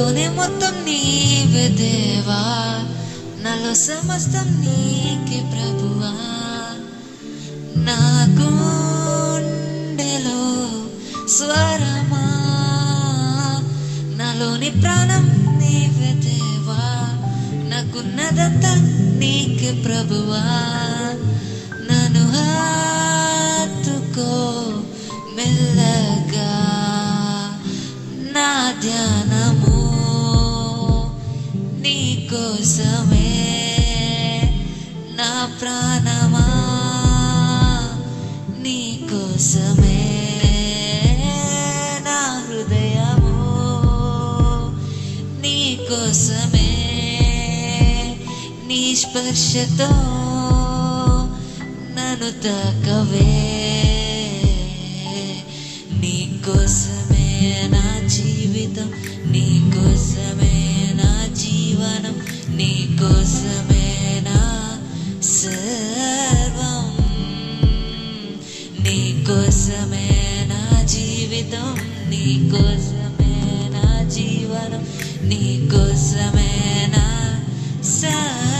నాలోనే మొత్తం నీవే దేవా, నాలో సమస్తం నీకే ప్రభువా. నా గుండెలో స్వరమా, నాలోని ప్రాణం నీవే దేవా, నాకున్నదంతా నీకే ప్రభువా. నన్ను హత్తుకో మెల్లగా, నా ధ్యానము నీకోసమే, నా ప్రాణమా నీకోసమే, నా హృదయము నీకోసమే. నీ స్పర్శతో నన్ను తాకవే, నీకోసమే నా జీవితం, నీకోసమే నా జీవనం, నీకోసమే నా సర్వం. నీకోసమే నా జీవితం, నీకోసమే నా జీవనం, నీకోసమే నా సర్వం.